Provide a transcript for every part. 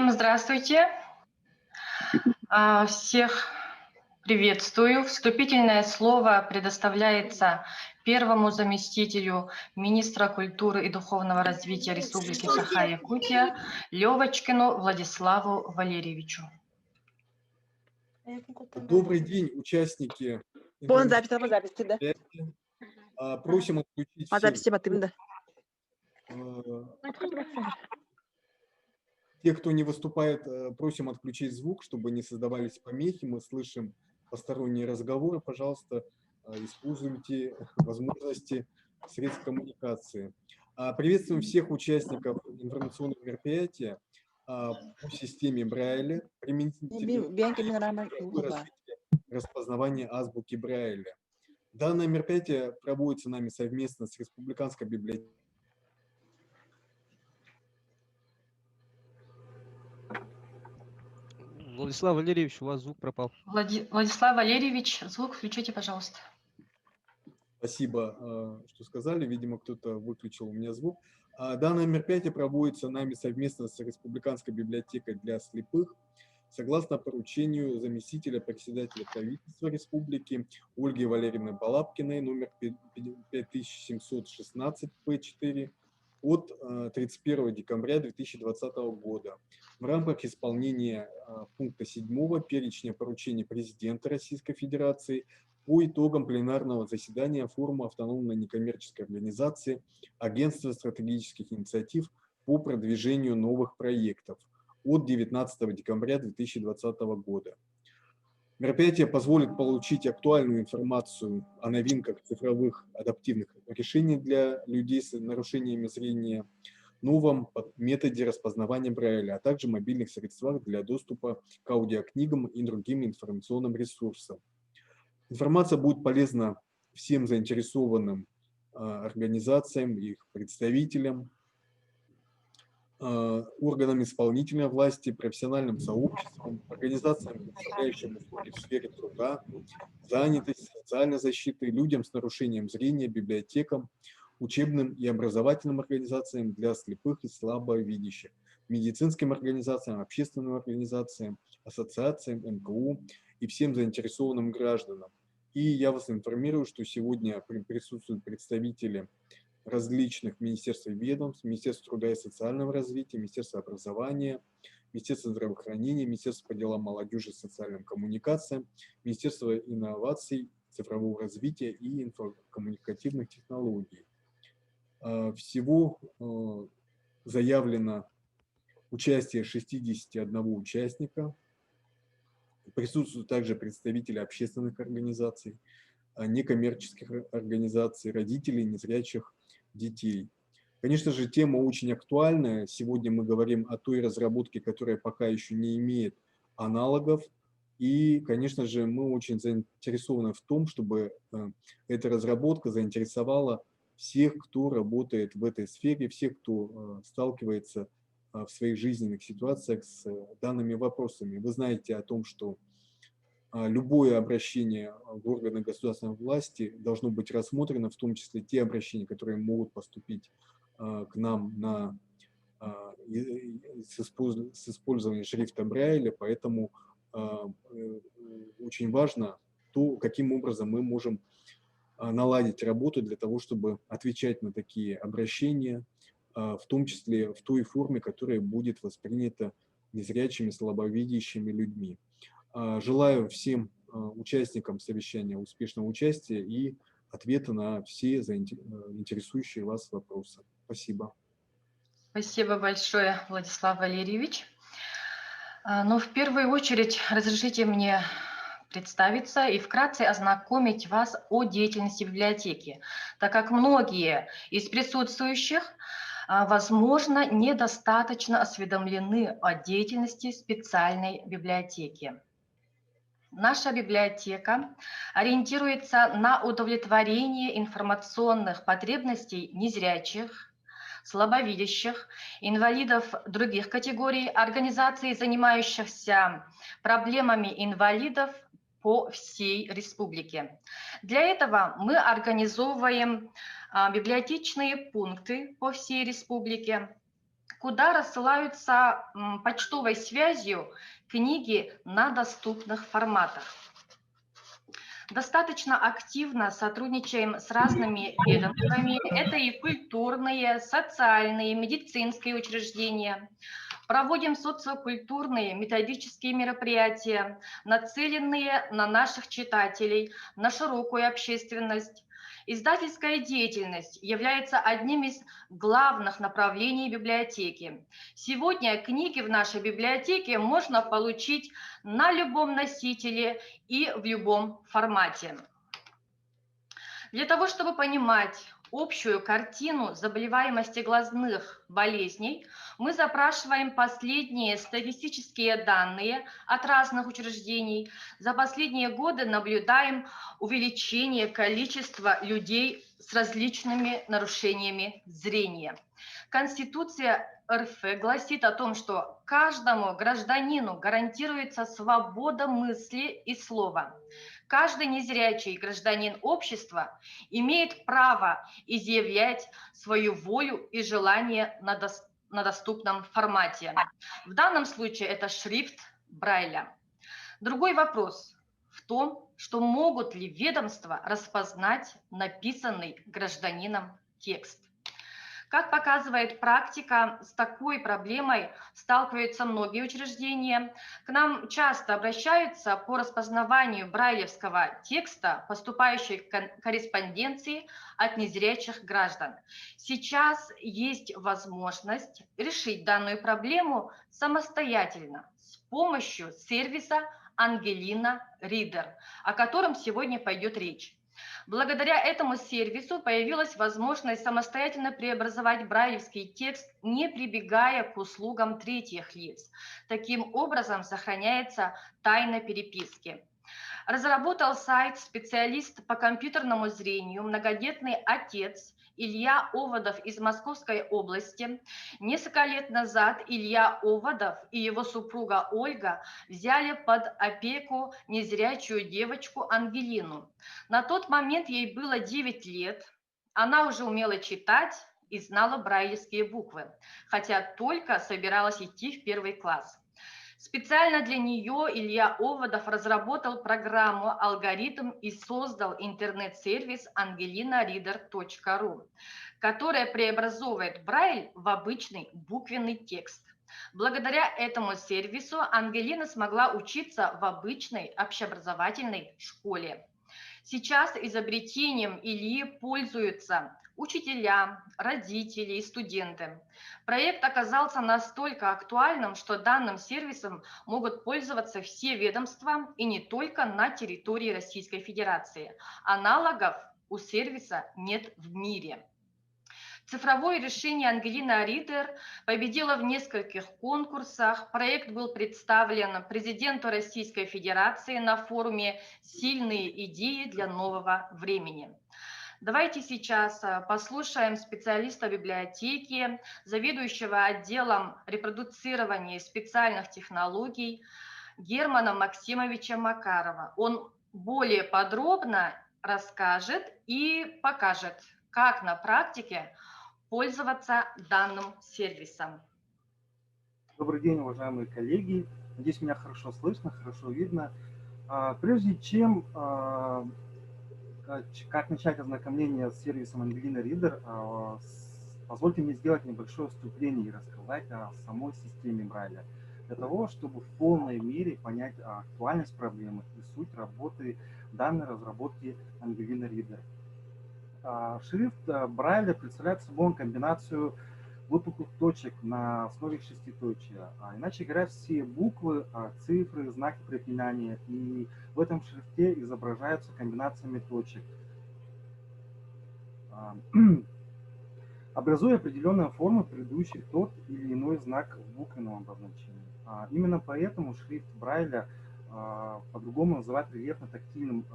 Всем здравствуйте. Всех приветствую. Вступительное слово предоставляется первому заместителю министра культуры и духовного развития Республики Саха-Якутия Левочкину Владиславу Валерьевичу. Добрый день, участники запись. Просим отключить тех, кто не выступает, просим отключить звук, чтобы не создавались помехи. Мы слышим посторонние разговоры. Пожалуйста, используйте возможности средств коммуникации. Приветствуем всех участников информационного мероприятия по системе Брайля, применительно распознавания азбуки Брайля. Данное мероприятие проводится нами совместно с Республиканской библиотекой. Владислав Валерьевич, у вас звук пропал. Владислав Валерьевич, звук включите, пожалуйста. Спасибо, что сказали. Видимо, кто-то выключил у меня звук. Данное мероприятие проводится нами совместно с Республиканской библиотекой для слепых, согласно поручению заместителя председателя правительства республики Ольги Валерьевны Балабкиной, номер 5716 П4 от 31 декабря 2020 года. В рамках исполнения пункта 7 перечня поручений президента Российской Федерации по итогам пленарного заседания форума автономной некоммерческой организации Агентства стратегических инициатив по продвижению новых проектов от 19 декабря 2020 года. Мероприятие позволит получить актуальную информацию о новинках цифровых адаптивных решений для людей с нарушениями зрения, новом методе распознавания Брайля, а также мобильных средствах для доступа к аудиокнигам и другим информационным ресурсам. Информация будет полезна всем заинтересованным организациям, их представителям, органам исполнительной власти, профессиональным сообществам, организациям, предоставляющим услуги в сфере труда, занятости, социальной защиты, людям с нарушением зрения, библиотекам, учебным и образовательным организациям для слепых и слабовидящих, медицинским организациям, общественным организациям, ассоциациям, НКО и всем заинтересованным гражданам. И я вас информирую, что сегодня присутствуют представители различных министерств и ведомств, Министерства труда и социального развития, Министерства образования, Министерства здравоохранения, Министерства по делам молодежи и социальным коммуникациям, Министерства инноваций, цифрового развития и инфокоммуникативных технологий. Всего заявлено участие 61 участника. Присутствуют также представители общественных организаций, некоммерческих организаций, родителей незрячих детей. Конечно же, тема очень актуальная. Сегодня мы говорим о той разработке, которая пока еще не имеет аналогов. И, конечно же, мы очень заинтересованы в том, чтобы эта разработка заинтересовала всех, кто работает в этой сфере, всех, кто сталкивается в своих жизненных ситуациях с данными вопросами. Вы знаете о том, что любое обращение в органы государственной власти должно быть рассмотрено, в том числе те обращения, которые могут поступить к нам с использованием шрифта Брайля, поэтому очень важно то, каким образом мы можем наладить работу для того, чтобы отвечать на такие обращения, в том числе в той форме, которая будет воспринята незрячими, слабовидящими людьми. Желаю всем участникам совещания успешного участия и ответа на все интересующие вас вопросы. Спасибо. Спасибо большое, Владислав Валерьевич. Но в первую очередь разрешите мне представиться и вкратце ознакомить вас о деятельности библиотеки, так как многие из присутствующих, возможно, недостаточно осведомлены о деятельности специальной библиотеки. Наша библиотека ориентируется на удовлетворение информационных потребностей незрячих, слабовидящих, инвалидов других категорий, организаций, занимающихся проблемами инвалидов по всей республике. Для этого мы организовываем библиотечные пункты по всей республике, куда рассылаются почтовой связью книги на доступных форматах. Достаточно активно сотрудничаем с разными ведомствами. Это и культурные, социальные, медицинские учреждения. Проводим социокультурные методические мероприятия, нацеленные на наших читателей, на широкую общественность. Издательская деятельность является одним из главных направлений библиотеки. Сегодня книги в нашей библиотеке можно получить на любом носителе и в любом формате. Для того, чтобы понимать общую картину заболеваемости глазных болезней, мы запрашиваем последние статистические данные от разных учреждений. За последние годы наблюдаем увеличение количества людей с различными нарушениями зрения. Конституция РФ гласит о том, что каждому гражданину гарантируется свобода мысли и слова. Каждый незрячий гражданин общества имеет право изъявлять свою волю и желание на доступном формате. В данном случае это шрифт Брайля. Другой вопрос в том, что могут ли ведомства распознать написанный гражданином текст. Как показывает практика, с такой проблемой сталкиваются многие учреждения. К нам часто обращаются по распознаванию брайлевского текста, поступающей корреспонденции от незрячих граждан. Сейчас есть возможность решить данную проблему самостоятельно с помощью сервиса Ангелина Ридер, о котором сегодня пойдет речь. Благодаря этому сервису появилась возможность самостоятельно преобразовать брайлевский текст, не прибегая к услугам третьих лиц. Таким образом сохраняется тайна переписки. Разработал сайт специалист по компьютерному зрению, многодетный отец Илья Оводов из Московской области. Несколько лет назад Илья Оводов и его супруга Ольга взяли под опеку незрячую девочку Ангелину. На тот момент ей было 9 лет. Она уже умела читать и знала брайлевские буквы, хотя только собиралась идти в 1 класс. Специально для нее Илья Оводов разработал программу «Алгоритм» и создал интернет-сервис angelinareader.ru, которая преобразовывает Брайль в обычный буквенный текст. Благодаря этому сервису Ангелина смогла учиться в обычной общеобразовательной школе. Сейчас изобретением Ильи пользуются учителя, родители и студенты. Проект оказался настолько актуальным, что данным сервисом могут пользоваться все ведомства и не только на территории Российской Федерации. Аналогов у сервиса нет в мире. Цифровое решение Ангелина Ридер победило в нескольких конкурсах. Проект был представлен президенту Российской Федерации на форуме «Сильные идеи для нового времени». Давайте сейчас послушаем специалиста библиотеки, заведующего отделом репродуцирования и специальных технологий Германа Максимовича Макарова. Он более подробно расскажет и покажет, как на практике пользоваться данным сервисом. Добрый день, уважаемые коллеги. Надеюсь, меня хорошо слышно, хорошо видно. Прежде чем как начать ознакомление с сервисом Angelina Reader, позвольте мне сделать небольшое вступление и рассказать о самой системе Брайля, для того, чтобы в полной мере понять актуальность проблемы и суть работы данной разработки Angelina Reader. Шрифт Брайля представляет собой комбинацию выпуклых точек на основе шеститочия. Иначе говоря, все буквы, цифры, знаки препинания и в этом шрифте изображаются комбинациями точек, образуя определенную форму, передающих тот или иной знак в буквенном обозначении. Именно поэтому шрифт Брайля по-другому называют рельефно-тактильным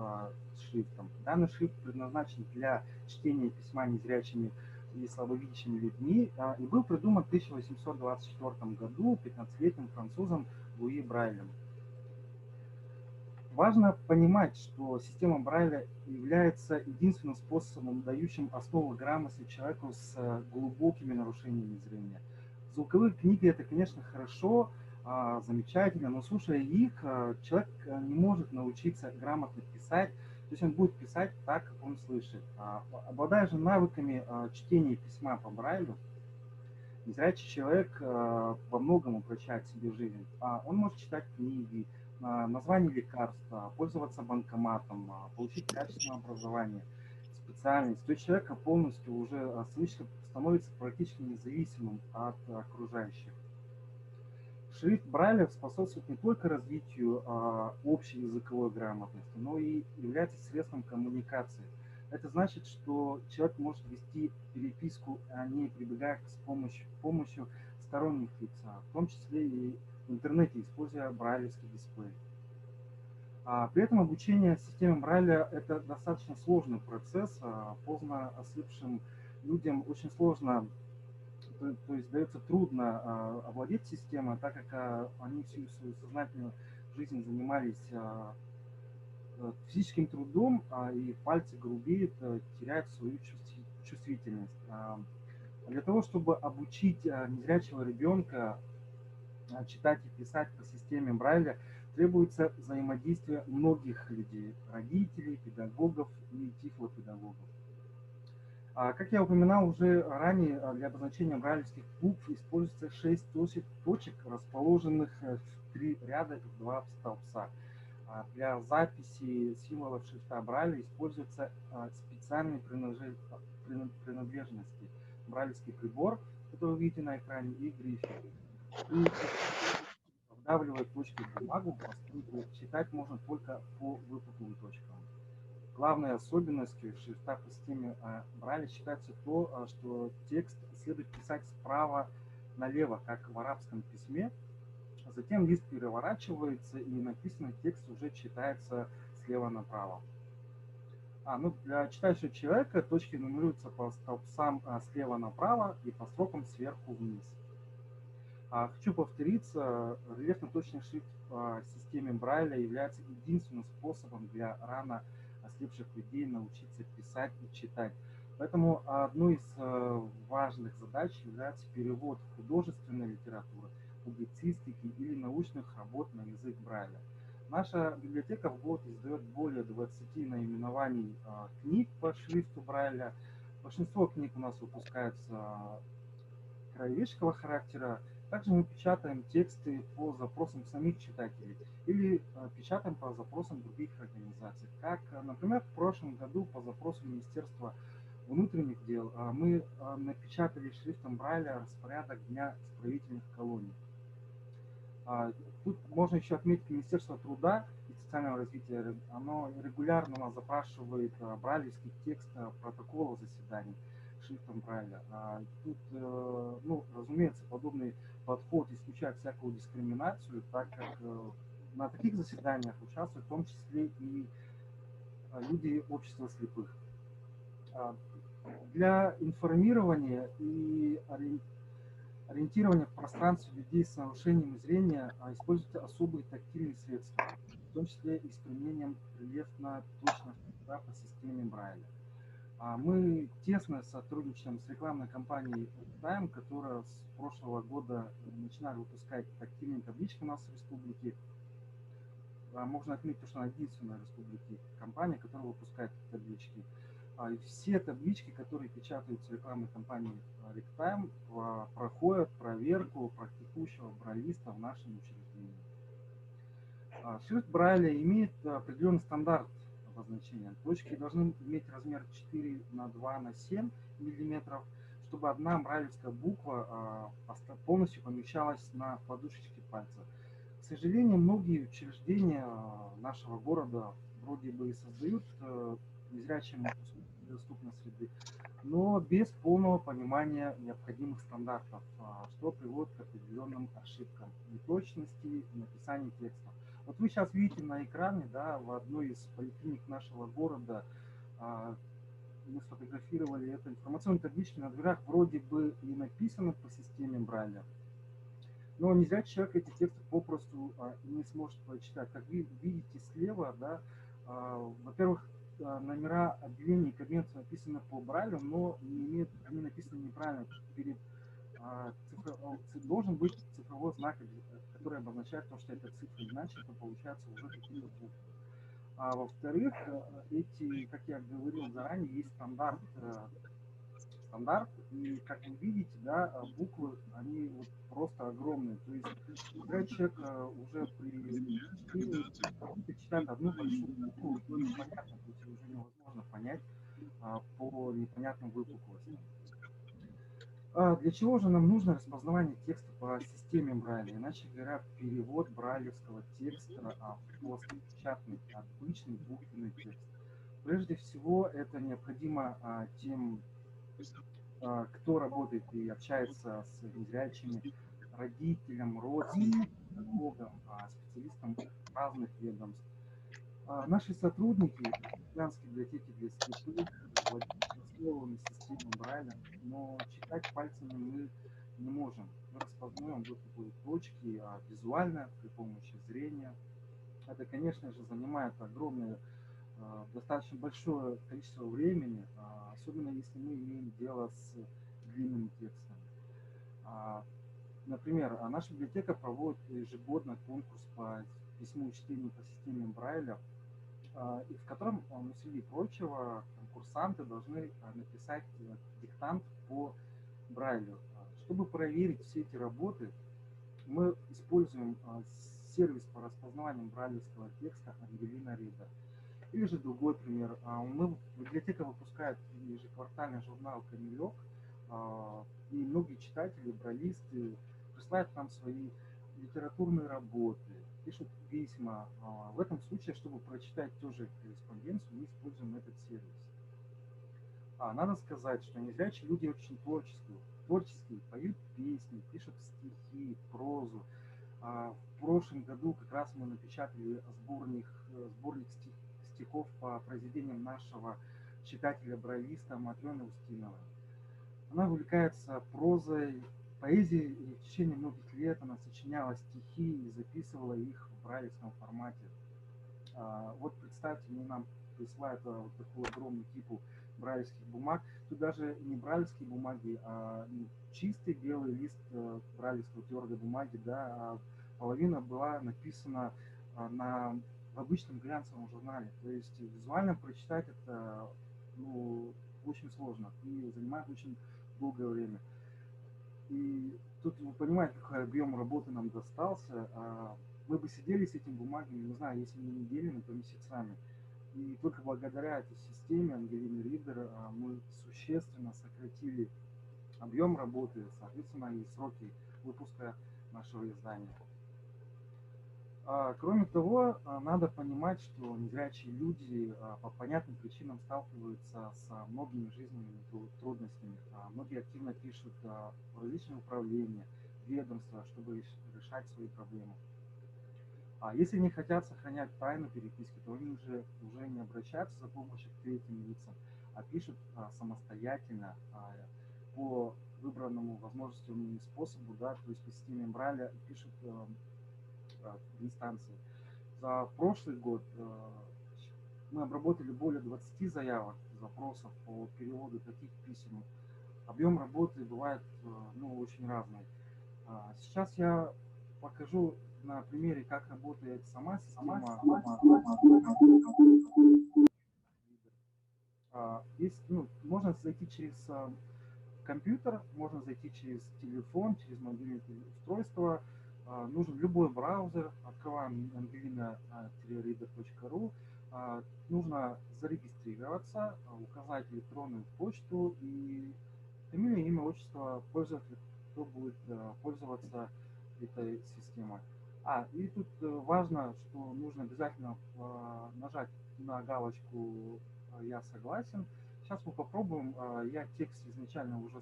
шрифтом. Данный шрифт предназначен для чтения письма незрячими и слабовидящими людьми и был придуман в 1824 году 15-летним французом Луи Брайлем. Важно понимать, что система Брайля является единственным способом, дающим основу грамотности человеку с глубокими нарушениями зрения. Звуковые книги это, конечно, хорошо, замечательно, но слушая их, человек не может научиться грамотно писать, то есть он будет писать так, как он слышит. Обладая же навыками чтения письма по Брайлю, незрячий человек во многом упрощает себе жизнь. Он может читать книги, названия лекарства, пользоваться банкоматом, получить качественное образование, специальность. То есть человек полностью уже становится практически независимым от окружающих. Шрифт Брайля способствует не только развитию общей языковой грамотности, но и является средством коммуникации. Это значит, что человек может вести переписку, не прибегая к помощью сторонних лиц, в том числе и в интернете, используя брайлевский дисплей. При этом обучение системе Брайля – это достаточно сложный процесс. Поздно ослепшим людям очень сложно, то есть дается трудно овладеть системой, так как они всю свою сознательную жизнь занимались физическим трудом, и пальцы грубеют, теряют свою чувствительность. Для того, чтобы обучить незрячего ребенка читать и писать по системе Брайля, требуется взаимодействие многих людей, родителей, педагогов и тифлопедагогов. Как я упоминал уже ранее, для обозначения брайлевских букв используется 6 точек, расположенных в 3 ряда и 2 столбца. Для записи символов шрифта Брайля используется специальные принадлежности. Брайлевский прибор, который вы видите на экране, и грифель. И вдавливать точки в бумагу, поскольку читать можно только по выпуклым точкам. Главной особенностью шрифта по системе Брайля считается то, что текст следует писать справа налево, как в арабском письме. Затем лист переворачивается, и написанный текст уже читается слева направо. Для читающего человека точки нумеруются по столбцам слева направо и по строкам сверху вниз. Хочу повториться, рельефно-точный шрифт в системе Брайля является единственным способом для рано ослепших людей научиться писать и читать. Поэтому одной из важных задач является перевод художественной литературы, публицистики или научных работ на язык Брайля. Наша библиотека в год издает более 20 наименований книг по шрифту Брайля. Большинство книг у нас выпускаются краеведческого характера. Также мы печатаем тексты по запросам самих читателей или печатаем по запросам других организаций. Как, например, в прошлом году по запросу Министерства внутренних дел мы напечатали шрифтом Брайля распорядок Дня исправительных колоний. Тут можно еще отметить Министерство труда и социального развития. Оно регулярно нас запрашивает брайлевский текст протокола заседаний шрифтом Брайля. Тут, разумеется, подобный подход исключает всякую дискриминацию, так как на таких заседаниях участвуют в том числе и люди общества слепых. Для информирования и ориентирования в пространстве людей с нарушением зрения используются особые тактильные средства, в том числе и с применением рельефно-точного шрифта по системе Брайля. Мы тесно сотрудничаем с рекламной компанией Time, которая с прошлого года начинает выпускать тактильные таблички у нас в республике. Можно отметить, что она единственная в республике компания, которая выпускает таблички. И все таблички, которые печатаются в рекламной компании Rectime, проходят проверку практикующего брайлиста в нашем учреждении. Шрифт Брайля имеет определенный стандарт обозначения. Точки должны иметь размер 4 на 2 на 7 миллиметров, чтобы одна брайлевская буква полностью помещалась на подушечке пальца. К сожалению, многие учреждения нашего города вроде бы и создают незрячим доступной среды, но без полного понимания необходимых стандартов, что приводит к определенным ошибкам неточности в написании текста. Вот вы сейчас видите на экране, да, в одной из поликлиник нашего города мы сфотографировали эту информационную табличку на дверях, вроде бы и написано по системе Брайля, но незрячий человек эти тексты попросту не сможет прочитать. Как вы видите слева, да, во-первых, номера отделений и кабинетов написаны по Брайлю, но они написаны неправильно. Перед должен быть цифровой знак, который обозначает то, что это цифра, иначе это получается уже какие-то буквы. А во-вторых, эти, как я говорил заранее, есть стандарт, и как вы видите, да, буквы, они вот просто огромные. То есть, когда человек уже при чтении читает одну большую букву, то непонятно, то есть уже невозможно понять по непонятным выпуклостям. Для чего же нам нужно распознавание текста по системе Брайля? Иначе говоря, перевод брайлевского текста в плоскопечатный, обычный буквенный текст. Прежде всего, это необходимо тем, кто работает и общается с незрячими, родителям, родственникам, педагогам, специалистам разных ведомств. Наши сотрудники Брянской библиотеки для слепых владеют основами системы Брайля, но читать пальцами мы не можем. Мы распознаем выпуклые точки визуально при помощи зрения. Это, конечно же, занимает огромное, достаточно большое количество времени, особенно если мы имеем дело с длинными текстами. Например, наша библиотека проводит ежегодно конкурс по письму и чтению по системе Брайля, и в котором, среди прочего, конкурсанты должны написать диктант по Брайлю. Чтобы проверить все эти работы, мы используем сервис по распознаванию брайлевского текста Ангелина Ридер. Или же другой пример. Библиотека выпускает ежеквартальный журнал «Камелек», и многие читатели, брайлисты присылают нам свои литературные работы, пишут письма. В этом случае, чтобы прочитать тоже корреспонденцию, мы используем этот сервис. Надо сказать, что незрячие люди очень творческие, поют песни, пишут стихи, прозу. В прошлом году как раз мы напечатали сборник стихов по произведениям нашего читателя-брайлиста Матрёны Устиновой. Она увлекается прозой, поэзией, и в течение многих лет она сочиняла стихи и записывала их в брайлевском формате. Вот представьте, нам присылают вот такую огромную кипу брайлевских бумаг. Тут даже не брайлевские бумаги, а чистый белый лист брайлевской твердой бумаги, да, а половина была написана в обычном глянцевом журнале. То есть визуально прочитать это очень сложно и занимает очень долгое время. И тут вы понимаете, какой объем работы нам достался. Мы бы сидели с этими бумагами, не знаю, если не неделями, то месяцами. И только благодаря этой системе Ангелины Ридер мы существенно сократили объем работы, соответственно, и сроки выпуска нашего издания. Кроме того, надо понимать, что незрячие люди по понятным причинам сталкиваются с многими жизненными трудностями. Многие активно пишут в различные управления, ведомства, чтобы решать свои проблемы. Если не хотят сохранять тайну переписки, то они уже не обращаются за помощью к третьим лицам, а пишут самостоятельно по выбранному возможностям способу, да, то есть по системе Брайля пишут в инстанции. За прошлый год мы обработали более 20 заявок, запросов по переводу таких писем. Объем работы бывает очень разный. Сейчас я покажу на примере, как работает сама система. Можно зайти через компьютер, можно зайти через телефон, через мобильное устройство. Нужен любой браузер, открываем angelina-reader.ru. Нужно зарегистрироваться, указать электронную почту и фамилия, имя, отчество пользователя, кто будет пользоваться этой системой. И тут важно, что нужно обязательно нажать на галочку «Я согласен». Сейчас мы попробуем, я текст изначально уже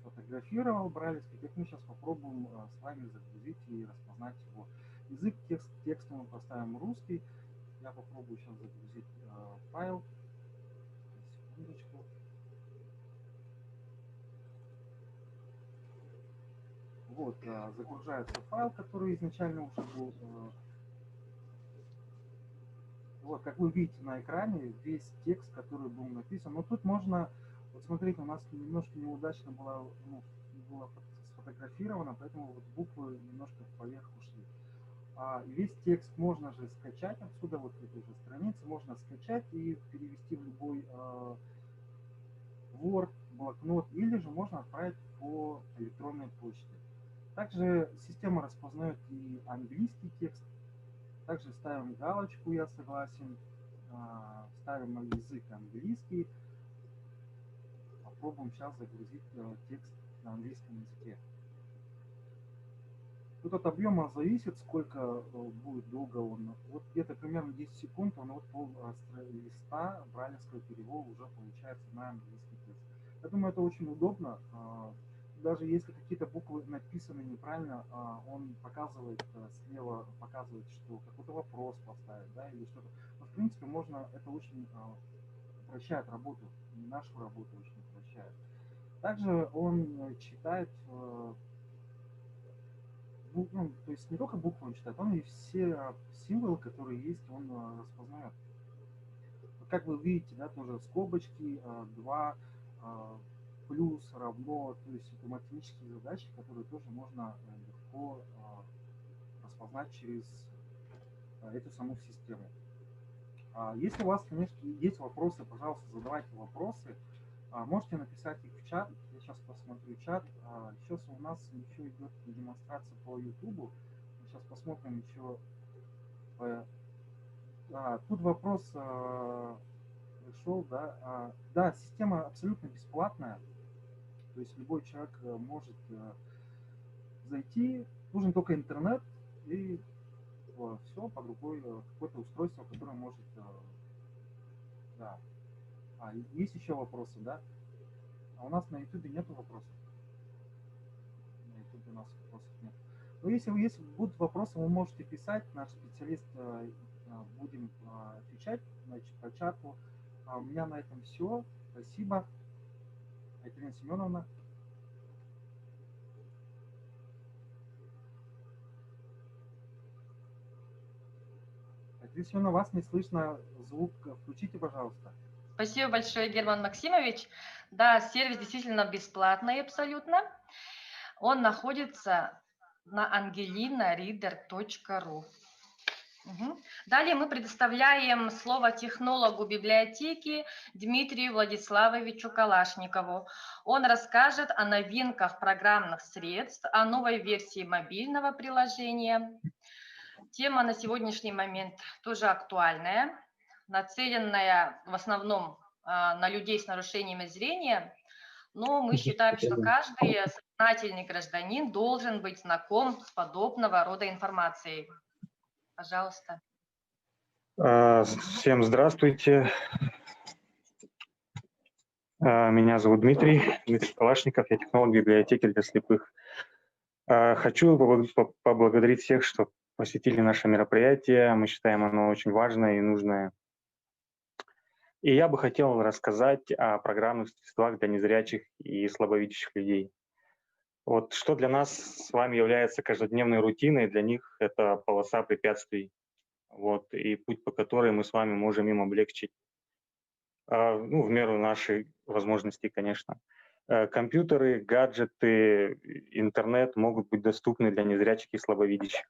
сфотографировал брайлевский, как мы сейчас попробуем с вами загрузить и распознать его. Язык текста мы поставим русский. Я попробую сейчас загрузить файл. Секундочку. Вот, загружается файл, который изначально уже был. Вот, как вы видите на экране, весь текст, который был написан. Но тут можно, вот смотрите, у нас немножко неудачно было зафотографировано, поэтому вот буквы немножко поверх ушли. И весь текст можно же скачать отсюда, вот этой же страницы, можно скачать и перевести в любой Word, блокнот, или же можно отправить по электронной почте. Также система распознает и английский текст. Также ставим галочку «Я согласен», ставим язык английский. Попробуем сейчас загрузить текст на английском языке. Тут от объема зависит, сколько будет долго он. Вот где-то примерно 10 секунд, он вот пол листа брайлевского перевода уже получается на английский текст. Я думаю, это очень удобно. Даже если какие-то буквы написаны неправильно, он показывает слева, показывает, что какой-то вопрос поставить, да, или что-то. Но, в принципе, можно, это очень упрощает работу, нашу работу очень упрощает. Также он читает, то есть не только буквы он читает, он и все символы, которые есть, он распознает. Как вы видите, да, тоже скобочки, 2, плюс, равно, то есть это математические задачи, которые тоже можно легко распознать через эту саму систему. Если у вас, конечно, есть вопросы, пожалуйста, задавайте вопросы. Можете написать их в чат. Я сейчас посмотрю чат. Сейчас у нас еще идет демонстрация по YouTube. Сейчас посмотрим еще. Тут вопрос пришел, да. Да, система абсолютно бесплатная. То есть любой человек может зайти. Нужен только интернет и все под рукой, какое-то устройство, которое может... Да. Есть еще вопросы, да? А у нас на YouTube нету вопросов. На YouTube у нас вопросов нет. Но если будут вопросы, вы можете писать. Наш специалист будем отвечать, значит, по чату. У меня на этом все. Спасибо. Екатерина Семеновна. Екатерина Семеновна, вас не слышно. Звук включите, пожалуйста. Спасибо большое, Герман Максимович. Да, сервис действительно бесплатный абсолютно. Он находится на angelinareader.ru. Далее мы предоставляем слово технологу библиотеки Дмитрию Владиславовичу Калашникову. Он расскажет о новинках программных средств, о новой версии мобильного приложения. Тема на сегодняшний момент тоже актуальная, нацеленная в основном на людей с нарушениями зрения, но мы считаем, что каждый сознательный гражданин должен быть знаком с подобного рода информацией. Пожалуйста. Всем здравствуйте. Меня зовут Дмитрий Калашников, я технолог библиотеки для слепых. Хочу поблагодарить всех, что посетили наше мероприятие. Мы считаем оно очень важное и нужное. И я бы хотел рассказать о программных средствах для незрячих и слабовидящих людей. Вот что для нас с вами является каждодневной рутиной, для них это полоса препятствий. Вот, и путь, по которой мы с вами можем им облегчить, в меру нашей возможностей, конечно. Компьютеры, гаджеты, интернет могут быть доступны для незрячих и слабовидящих.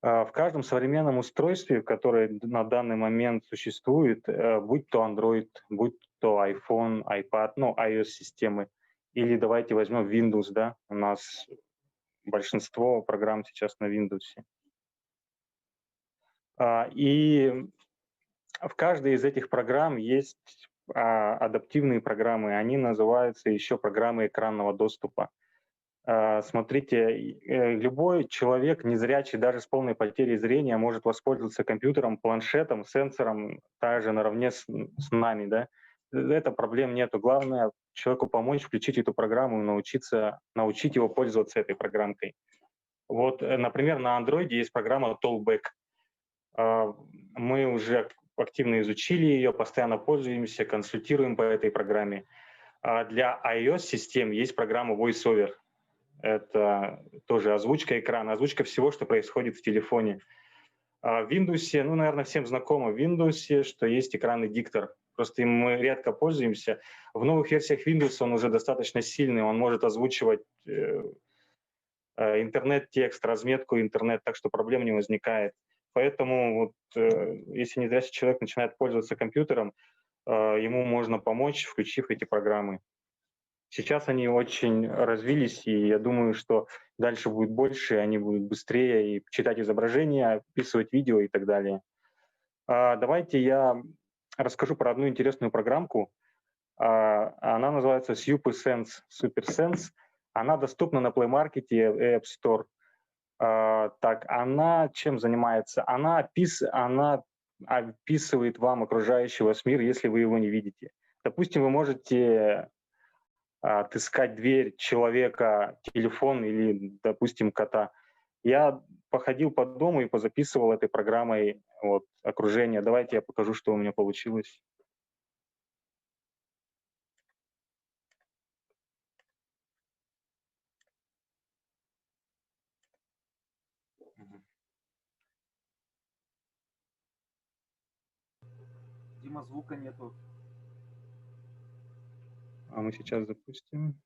В каждом современном устройстве, которое на данный момент существует, будь то Android, будь то iPhone, iPad, iOS-системы, или давайте возьмем Windows, да, у нас большинство программ сейчас на Windows. И в каждой из этих программ есть адаптивные программы, они называются еще программы экранного доступа. Смотрите, любой человек незрячий, даже с полной потерей зрения, может воспользоваться компьютером, планшетом, сенсором, также наравне с нами, да. Это проблем нету. Главное человеку помочь, включить эту программу и научить его пользоваться этой программкой. Вот, например, на Android есть программа Talkback. Мы уже активно изучили ее, постоянно пользуемся, консультируем по этой программе. Для iOS-систем есть программа VoiceOver. Это тоже озвучка экрана, озвучка всего, что происходит в телефоне. В Windows, наверное, всем знакомо в Windows, что есть экранный диктор. просто им мы редко пользуемся. В новых версиях Windows он уже достаточно сильный, он может озвучивать интернет-текст, разметку интернет, так что проблем не возникает. Поэтому вот, если незрячий человек начинает пользоваться компьютером, ему можно помочь, включив эти программы. Сейчас они очень развились, и я думаю, что дальше будет больше, они будут быстрее и читать изображения, описывать видео и так далее. Давайте я расскажу про одну интересную программку. Она называется SuperSense. Она доступна на Play Market и App Store. Так, она чем занимается? Она описывает вам окружающий вас мир, если вы его не видите. Допустим, вы можете отыскать дверь, человека, телефон или, допустим, кота. Я походил по дому и позаписывал этой программой вот, окружение. Давайте я покажу, что у меня получилось. Дима, звука нету. А мы сейчас запустим.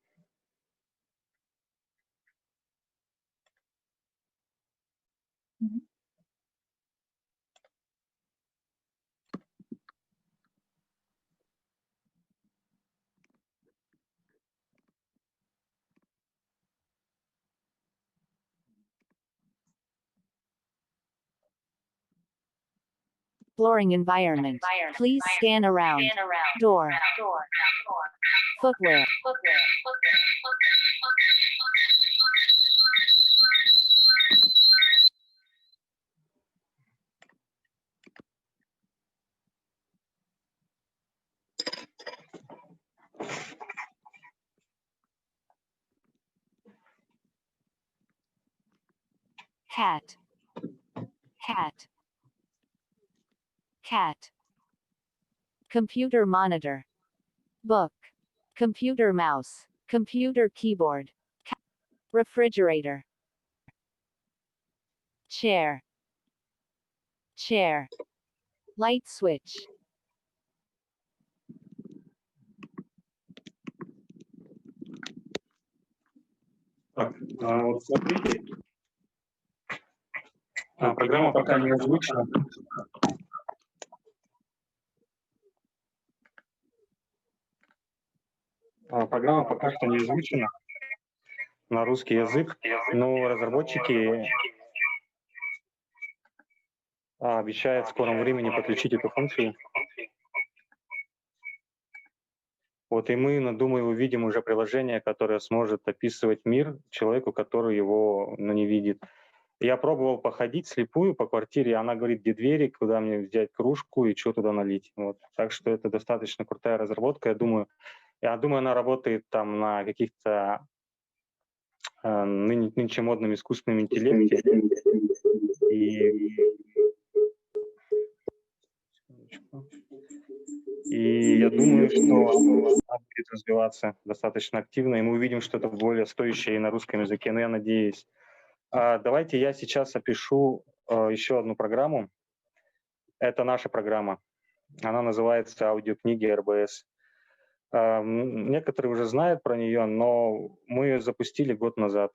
Flooring environment. Please scan around. Door. Footwear. Cat. Cat. Cat. Computer monitor. Book. Computer mouse. Computer keyboard. Refrigerator. Chair. Chair. Light switch. Так, вот смотрите. Программа пока не озвучена. Программа пока что не озвучена на русский язык, но разработчики обещают в скором времени подключить эту функцию. Вот и мы, думаю, увидим уже приложение, которое сможет описывать мир человеку, который его не видит. Я пробовал походить слепую по квартире, она говорит, где двери, куда мне взять кружку и что туда налить. Вот. Так что это достаточно крутая разработка, я думаю, она работает там на каких-то нынче модном искусственном интеллекте. И я думаю, что она будет развиваться достаточно активно, и мы увидим что-то более стоящее и на русском языке, но я надеюсь. Давайте я сейчас опишу еще одну программу. Это наша программа. Она называется «Аудиокниги РБС». Некоторые уже знают про нее, но мы ее запустили год назад.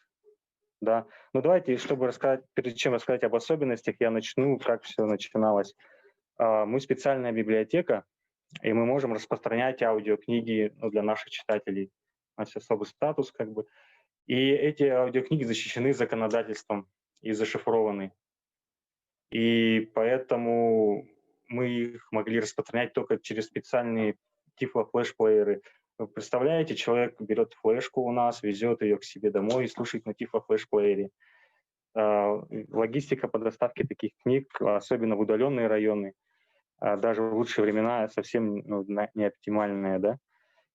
Да. Но давайте, чтобы рассказать, перед чем рассказать об особенностях, я начну, как все начиналось. Мы специальная библиотека, и мы можем распространять аудиокниги для наших читателей. У нас особый статус как бы. И эти аудиокниги защищены законодательством и зашифрованы. И поэтому мы их могли распространять только через специальные тифло-флеш-плееры. Вы представляете, человек берет флешку у нас, везет ее к себе домой и слушает на тифло-флеш-плеере. Логистика по доставке таких книг, особенно в удаленные районы, даже в лучшие времена совсем не оптимальная, да.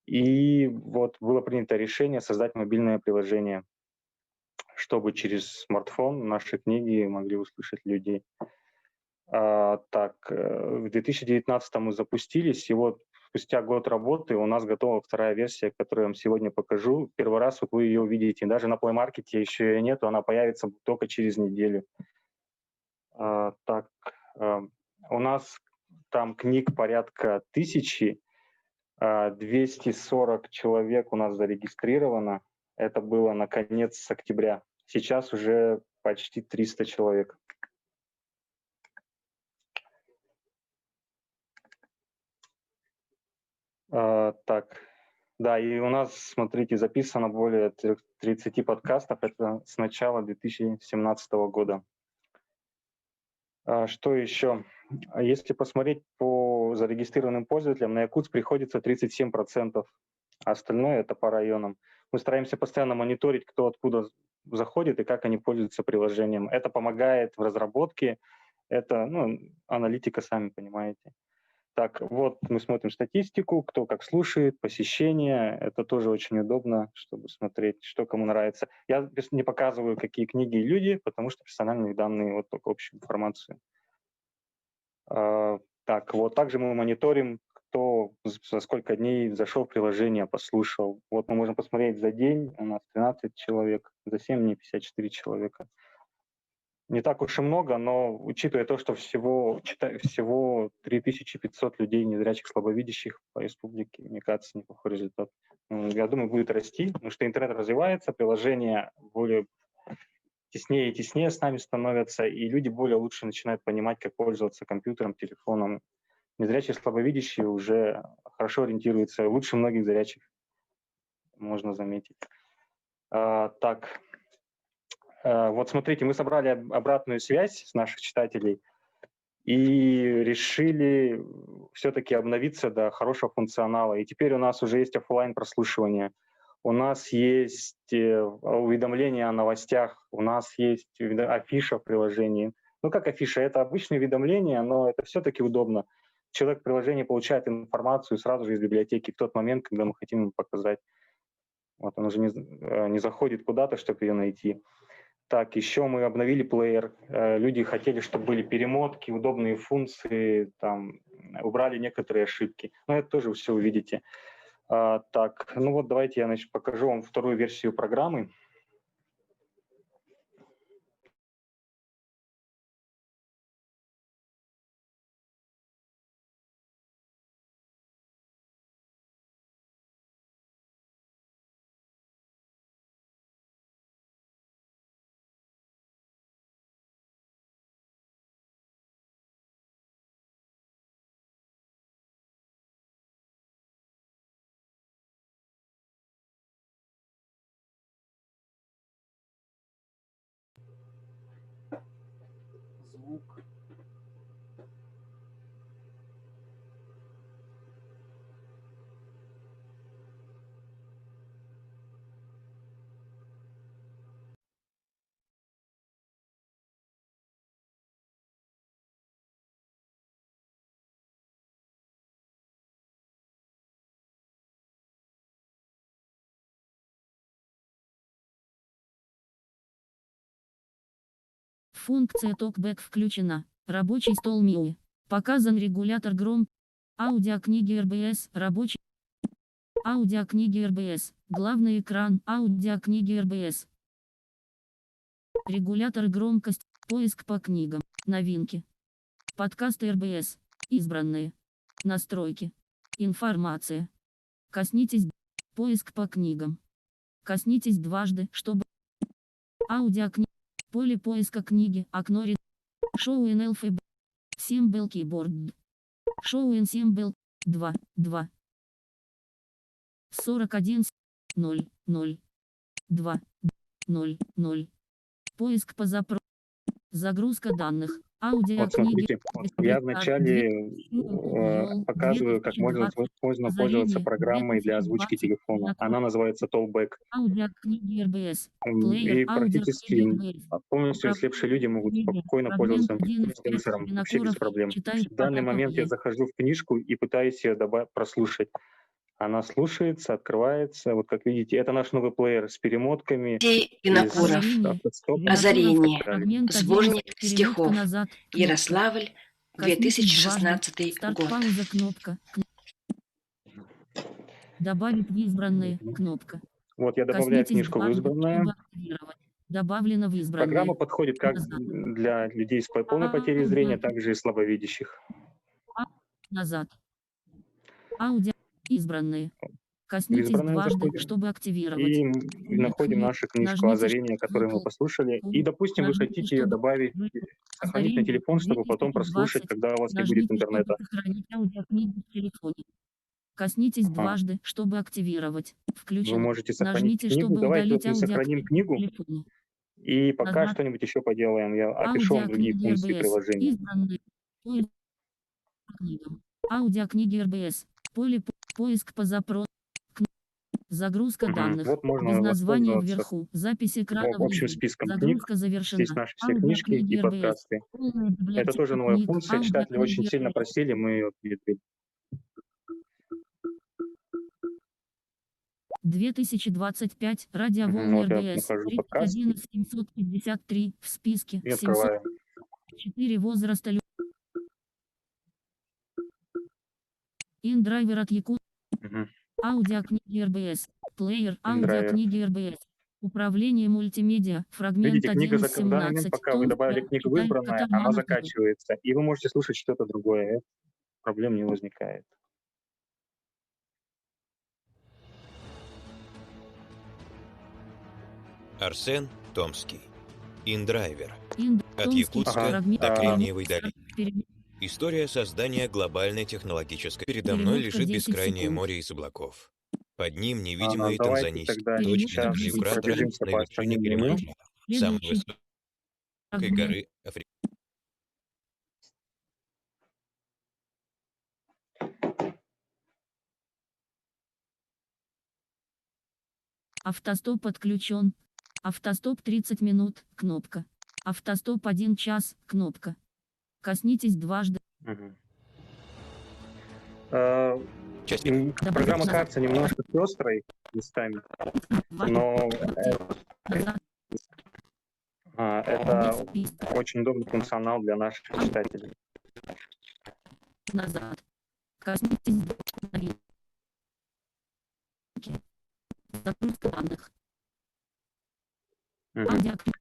И вот было принято решение создать мобильное приложение, чтобы через смартфон наши книги могли услышать люди. Так, в 2019 мы запустились, и вот спустя год работы у нас готова вторая версия, которую я вам сегодня покажу. Первый раз вот вы ее увидите. Даже на Play Market еще ее нету, она появится только через неделю. Так, у нас там книг порядка 1000, 240 человек у нас зарегистрировано. Это было на конец октября. Сейчас уже почти 300 человек. Так, да, и у нас, смотрите, записано более 30 подкастов. Это с начала 2017 года. Что еще? Если посмотреть по зарегистрированным пользователям, на Якутск приходится 37%, а остальное это по районам. Мы стараемся постоянно мониторить, кто откуда заходит и как они пользуются приложением. Это помогает в разработке, это аналитика, сами понимаете. Так, вот мы смотрим статистику, кто как слушает, посещения. Это тоже очень удобно, чтобы смотреть, что кому нравится. Я не показываю, какие книги и люди, потому что персональные данные, вот только общую информацию. Так, вот также мы мониторим, кто за сколько дней зашел в приложение, послушал. Вот мы можем посмотреть за день, у нас 13 человек, за 7 дней 54 человека. Не так уж и много, но учитывая то, что всего 3500 людей незрячих, слабовидящих по республике, мне кажется, неплохой результат. Я думаю, будет расти, потому что интернет развивается, приложения более теснее и теснее с нами становятся, и люди более лучше начинают понимать, как пользоваться компьютером, телефоном. Незрячие, слабовидящие уже хорошо ориентируются, лучше многих зрячих, можно заметить. Так. Вот смотрите, мы собрали обратную связь с наших читателей и решили все-таки обновиться до хорошего функционала. И теперь у нас уже есть офлайн прослушивание, у нас есть уведомления о новостях, у нас есть афиша в приложении. Ну как афиша, это обычные уведомления, но это все-таки удобно. Человек в приложении получает информацию сразу же из библиотеки в тот момент, когда мы хотим ему показать. Вот он уже не заходит куда-то, чтобы ее найти. Так, еще мы обновили плеер. Люди хотели, чтобы были перемотки, удобные функции, там, убрали некоторые ошибки. Но это тоже все увидите. Так, ну вот давайте я покажу вам вторую версию программы. Звук. Функция TalkBack включена. Рабочий стол MIUI. Показан регулятор гром. Аудиокниги RBS. Рабочий. Аудиокниги RBS. Главный экран. Аудиокниги RBS. Регулятор громкость. Поиск по книгам. Новинки. Подкасты RBS. Избранные. Настройки. Информация. Коснитесь. Поиск по книгам. Коснитесь дважды, чтобы. Аудиокниги. Поле поиска книги, окно Show in alphabet. Symbol keyboard. Show in symbol. 2, 2. 41, 0, 0. 2, 0, 0. Поиск по запросу. Загрузка данных. Аудиокниги. Вот смотрите, я вначале показываю, как можно пользоваться программой для озвучки телефона. Она называется TalkBack. Аудиокниги RBS. И практически полностью ослепшие люди могут спокойно пользоваться сенсором, вообще без проблем. В данный момент я захожу в книжку и пытаюсь ее прослушать. Она слушается, открывается. Вот как видите, это наш новый плеер с перемотками. Винокуров. Озарение. Сборник стихов. Ярославль, 2016 год. Пауза, кнопка. Добавить в избранные. Кнопка. Вот я добавляю книжку в избранное. Добавлено в избранное. Программа подходит как для людей с полной потерей зрения, так же и слабовидящих. назад. Аудио избранные. Коснитесь Избранные дважды, заходим. чтобы активировать. И находим нашу книжку Нажмите озарения, которую мы послушали. И, допустим, вы Нажмите, хотите ее чтобы добавить, сохранить на озарение телефон, чтобы потом прослушать, 2020. когда у вас не будет Нажмите, чтобы интернета. сохранить аудиокнигу в телефоне. Коснитесь дважды, чтобы активировать. Вы Включено. можете сохранить Нажмите, книгу. чтобы Давайте удалить вот мы сохраним аудиокнигу в книгу, телефоне. и пока Назад. что-нибудь еще поделаем. Я опишу вам другие Аудиокниги функции РБС. приложения. Избранные. Поиск по книгам. Аудиокниги РБС. Поиск по запросу. Загрузка данных. Вот можно Без названия воспользоваться вверху. Запись экрана общим внизу. списком книг. Загрузка завершена. Здесь наши все книжки Аудиокниги и РБС. подкасты. Полная Это библиотека тоже новая книг. функция. Читатели очень Аудиокниги сильно РБС. просили, мы ее внедрили. 2025. Радиоволны Вот я РБС. нахожу подкаст 31 из 753 в списке. и открываю. 704 возраста. Индрайвер от Якут. Мгм. Аудиокниги РБС. Плеер. Индрайвер. Аудиокниги РБС. Управление мультимедиа. Фрагмент Видите, 1 книга, из в данный момент, 17. пока вы Том добавили 5. книгу в Китай, избранное, она Катамана. закачивается, и вы можете слушать что-то другое. Проблем не возникает. Арсен Томский. Индрайвер. От Томский. Якутска Фрагмент. до Кремниевой долины. Перевод. История создания глобальной технологической. Передо мной Перемотка лежит 10 бескрайнее секунд. море из облаков. Под ним невидимые Давайте танзанийские тогда точки сейчас Евфрата пробежимся на по вершине остальным меню. Килиманджаро, самой Следующий высокой фрагмент. горы Африки. Автостоп подключен. Автостоп 30 минут. Кнопка. Автостоп 1 час. Кнопка. Коснитесь дважды. Мгм. Часть Программа кажется немножко пестрой местами, но это очень удобный функционал для наших читателей. Назад. Коснитесь новинки. Загрузка данных. Мгм. Аудиокнига.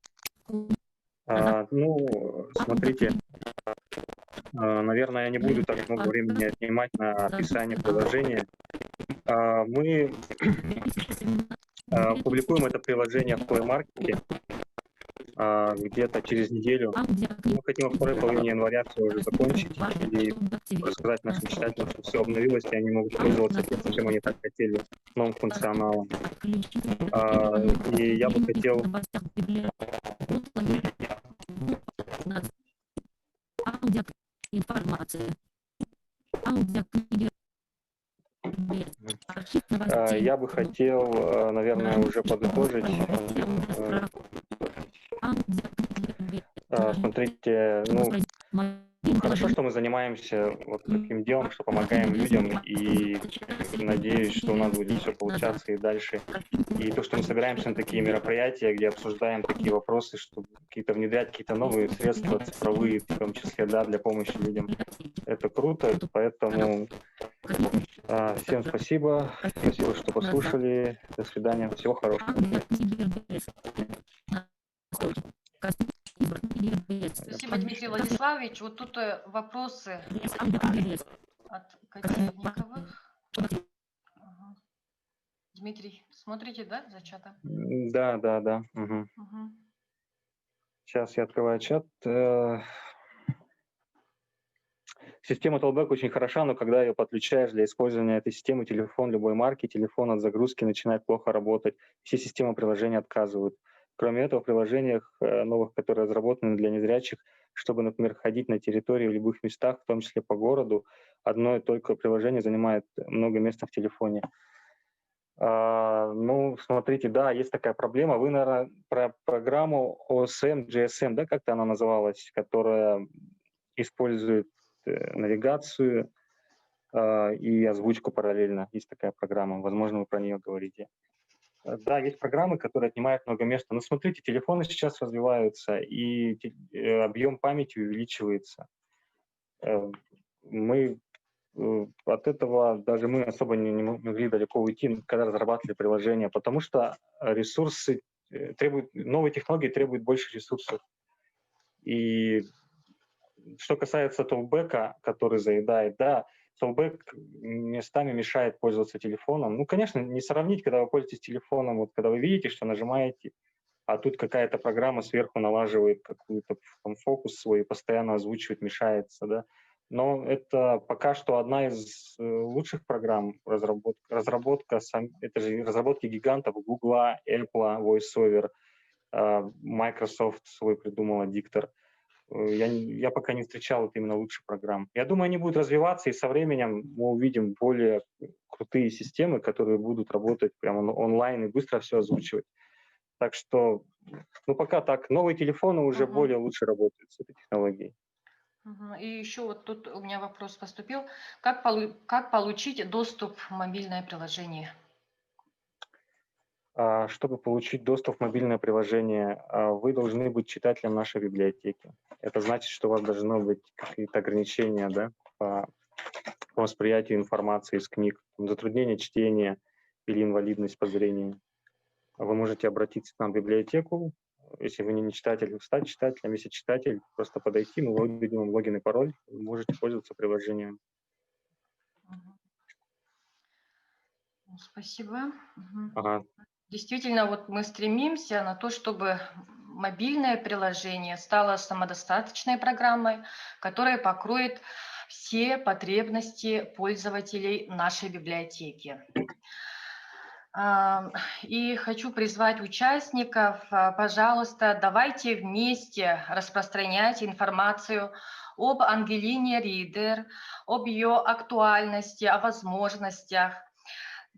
Смотрите, наверное, я не буду так много времени отнимать на описание приложения. Мы публикуем это приложение в Play Market где-то через неделю. Мы хотим во второй половине января все уже закончить и рассказать нашим читателям, что все обновилось, и они могут пользоваться тем, чем они так хотели, новым функционалом. И я бы хотел... Информация. Я бы хотел, наверное, уже подытожить. Смотрите, хорошо, что мы занимаемся вот таким делом, что помогаем людям, и надеюсь, что у нас будет все получаться и дальше. И то, что мы собираемся на такие мероприятия, где обсуждаем такие вопросы, чтобы внедрять какие-то новые средства цифровые, в том числе, да, для помощи людям, это круто, поэтому всем спасибо, что послушали, до свидания, всего хорошего. Спасибо, Дмитрий Владиславович. Вот тут вопросы от Котельниковых. Ага. Дмитрий, смотрите, да, за чатом? Да. Угу. Сейчас я открываю чат. Система Talkback очень хороша, но когда ее подключаешь для использования этой системы, телефон любой марки, телефон от загрузки начинает плохо работать. Все системы приложения отказывают. Кроме этого, в приложениях новых, которые разработаны для незрячих, чтобы, например, ходить на территории в любых местах, в том числе по городу, одно и только приложение занимает много места в телефоне. Смотрите, да, есть такая проблема. Вы, наверное, про программу OSM, GSM, да, как-то она называлась, которая использует навигацию и озвучку параллельно. Есть такая программа, возможно, вы про нее говорите. Да, есть программы, которые отнимают много места. Но смотрите, телефоны сейчас развиваются, и объем памяти увеличивается. Мы от этого даже мы особо не могли далеко уйти, когда разрабатывали приложение, потому что ресурсы требуют, новые технологии требуют больше ресурсов. И что касается толбека, который заедает, да, Fallback местами мешает пользоваться телефоном. Ну, конечно, не сравнить, когда вы пользуетесь телефоном, вот когда вы видите, что нажимаете, а тут какая-то программа сверху налаживает какой-то фокус свой и постоянно озвучивает, мешается, да. Но это пока что одна из лучших программ разработка это же разработки гигантов Google, Apple, VoiceOver, Microsoft свой придумала диктор. Я пока не встречал вот именно лучших программ. Я думаю, они будут развиваться, и со временем мы увидим более крутые системы, которые будут работать прямо онлайн и быстро все озвучивать. Так что, ну пока так, новые телефоны уже более лучше работают с этой технологией. И еще вот тут у меня вопрос поступил. Как получить доступ в мобильное приложение? Чтобы получить доступ в мобильное приложение, вы должны быть читателем нашей библиотеки. Это значит, что у вас должны быть какие-то ограничения, да, по восприятию информации из книг, затруднение чтения или инвалидность по зрению. Вы можете обратиться к нам в библиотеку. Если вы не читатель, стать читателем. Если читатель, просто подойти, мы выдадим вам логин и пароль, вы можете пользоваться приложением. Спасибо. Ага. Действительно, вот мы стремимся на то, чтобы мобильное приложение стало самодостаточной программой, которая покроет все потребности пользователей нашей библиотеки. И хочу призвать участников, пожалуйста, давайте вместе распространять информацию об Ангелине Ридер, об ее актуальности, о возможностях.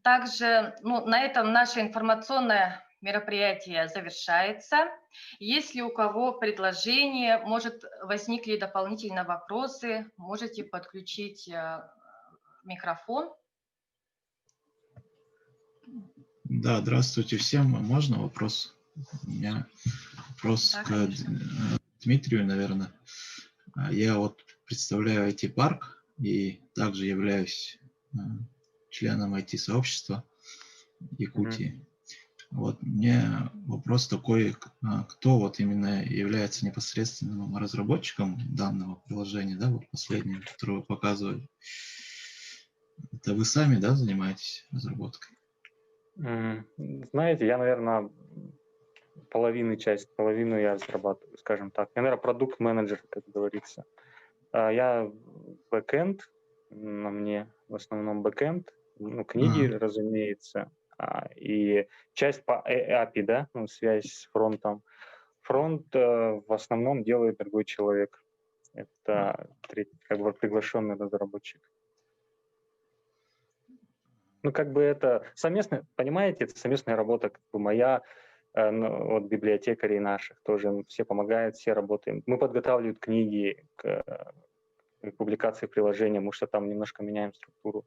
Также на этом наше информационное мероприятие завершается. Если у кого предложения, может, возникли дополнительные вопросы, можете подключить микрофон. Да, здравствуйте всем. Можно вопрос? У меня вопрос Да, к Дмитрию, наверное. Я вот представляю IT-парк и также являюсь членом IT-сообщества Якутии. Вот мне вопрос такой, кто вот именно является непосредственным разработчиком данного приложения, да, вот последнего, которое вы показывали. Это вы сами, да, занимаетесь разработкой? Знаете, я, наверное, половину я разрабатываю, скажем так. Я, наверное, продукт-менеджер, как говорится. Я бэкэнд, на мне в основном бэкэнд, книги, разумеется, и часть по API, да, связь с фронтом. Фронт в основном делает другой человек. Это как бы приглашенный разработчик. Это совместная, понимаете, это совместная работа, как бы моя, вот библиотекарей наших тоже, все помогают, все работаем. Мы подготавливаем книги к публикации приложения, мы что там немножко меняем структуру.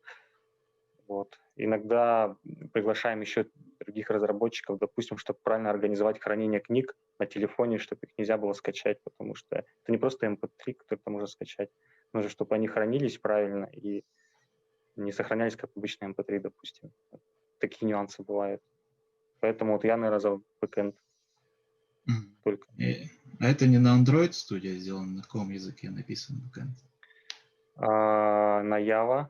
Вот. Иногда приглашаем еще других разработчиков, допустим, чтобы правильно организовать хранение книг на телефоне, чтобы их нельзя было скачать, потому что это не просто MP3, который там можно скачать, нужно, чтобы они хранились правильно и не сохранялись как обычный MP3, допустим. Такие нюансы бывают. Поэтому вот я, наверное, за бэкэнд только. А это не на Android студия сделано, на каком языке написан бэкэнд? На Java.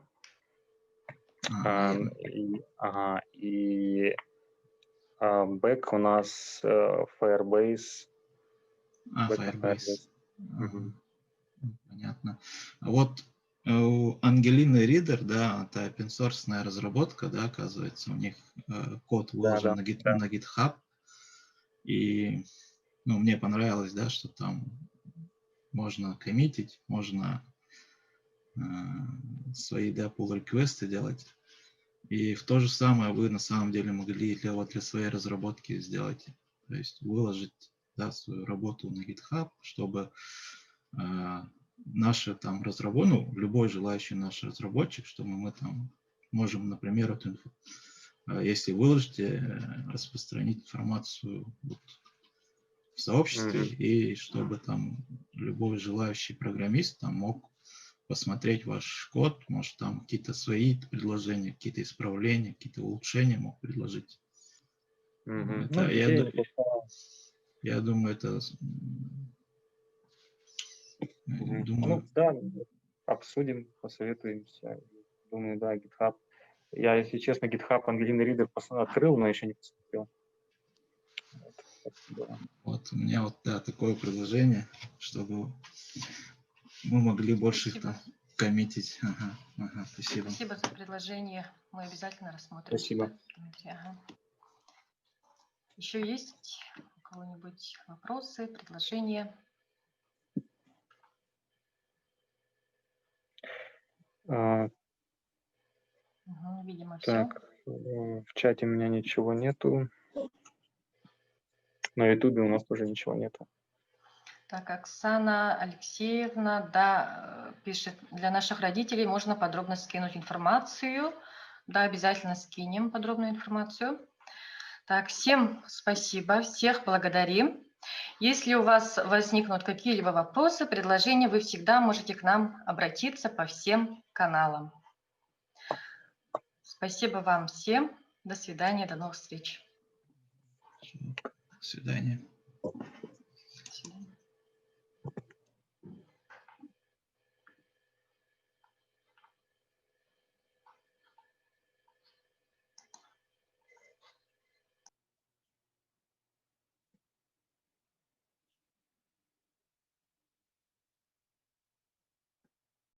И бэк у нас Firebase. Firebase. Понятно. А вот у Ангелины Ридер, да, это open-source разработка, да, оказывается, у них код выложен на GitHub, и, мне понравилось, да, что там можно коммитить, можно свои, да, pull-реквесты делать, и в то же самое вы на самом деле могли для своей разработки сделать, то есть выложить, да, свою работу на GitHub, чтобы наши там любой желающий наш разработчик, что мы там можем, например, если выложите, распространить информацию в сообществе, и чтобы там любой желающий программист там мог посмотреть ваш код, может там какие-то свои предложения, какие-то исправления, какие-то улучшения мог предложить. Я думаю, это... Да, обсудим, посоветуемся. Думаю, да, GitHub. Я, если честно, GitHub Ангелины Ридер открыл, но еще не посмотрел. Да. Вот у меня вот, да, такое предложение, чтобы мы могли больше их там коммитить. Ага, спасибо. Спасибо за предложение. Мы обязательно рассмотрим. Спасибо. Ага. Еще есть у кого-нибудь вопросы, предложения? Видимо, так, все. В чате у меня ничего нету. На Ютубе у нас тоже ничего нету. Так, Оксана Алексеевна, да, пишет, для наших родителей можно подробно скинуть информацию. Да, обязательно скинем подробную информацию. Так, всем спасибо, всех благодарим. Если у вас возникнут какие-либо вопросы, предложения, вы всегда можете к нам обратиться по всем каналам. Спасибо вам всем. До свидания, до новых встреч. До свидания.